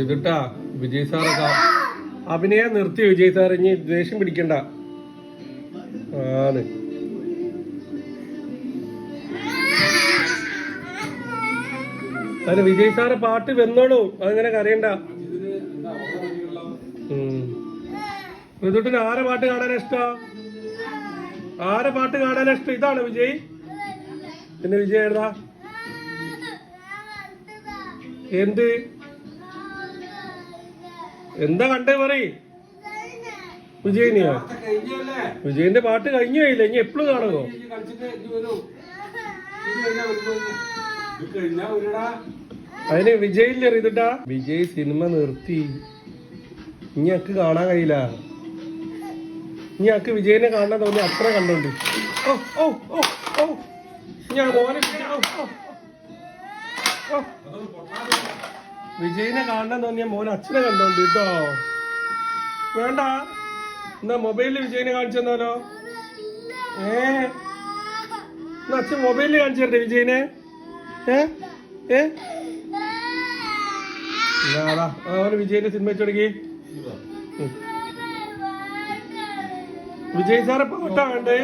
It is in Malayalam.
ഇതിട്ടാ വിജയ് സാറൊക്കെ അഭിനയം നിർത്തി. വിജയ് സാർ ഇനി ദേഷ്യം പിടിക്കണ്ട. ആണ് അതിന് വിജയ് സാറ് പാട്ട് വന്നോളൂ, അതങ്ങനെ കരയണ്ട. ഋതുട്ടിന് ആരെ പാട്ട് കാണാനാ ഇഷ്ടം? ആരെ പാട്ട് കാണാനാ ഇഷ്ടം? ഇതാണ് വിജയ്. പിന്നെ വിജയ് എഴുതാ എന്ത് എന്താ കണ്ടേ പറയ്. വിജയനെയോ? വിജയന്റെ പാട്ട് കഴിഞ്ഞു പോയില്ല, ഇനി എപ്പോഴും കാണുമോ? അതിന് വിജയില്ലേ റിതുട്ടാ? വിജയ് സിനിമ നിർത്തി. ഇനി അക്ക് കാണാൻ കഴിയില്ല. ഇനി അക്ക് വിജയനെ കാണാൻ തോന്നി അത്ര കണ്ടോണ്ട്. ഓ ഓ ഓ ഓ ഞാൻ മോനെ വിജയിനെ കാണാൻ തോന്നിയ മോൻ അച്ഛനെ കണ്ടോണ്ട് കേട്ടോ. വേണ്ട, എന്നാ മൊബൈലിൽ വിജയിനെ കാണിച്ചു തന്നാലോ? എന്നാ അച്ഛൻ മൊബൈലിൽ കാണിച്ചു തരട്ടെ വിജയിനെ? അവന് വിജയിന്റെ സിനിമ വെച്ച് തുടങ്ങി. വിജയ് സാറെ പാട്ടാ വേണ്ടേ?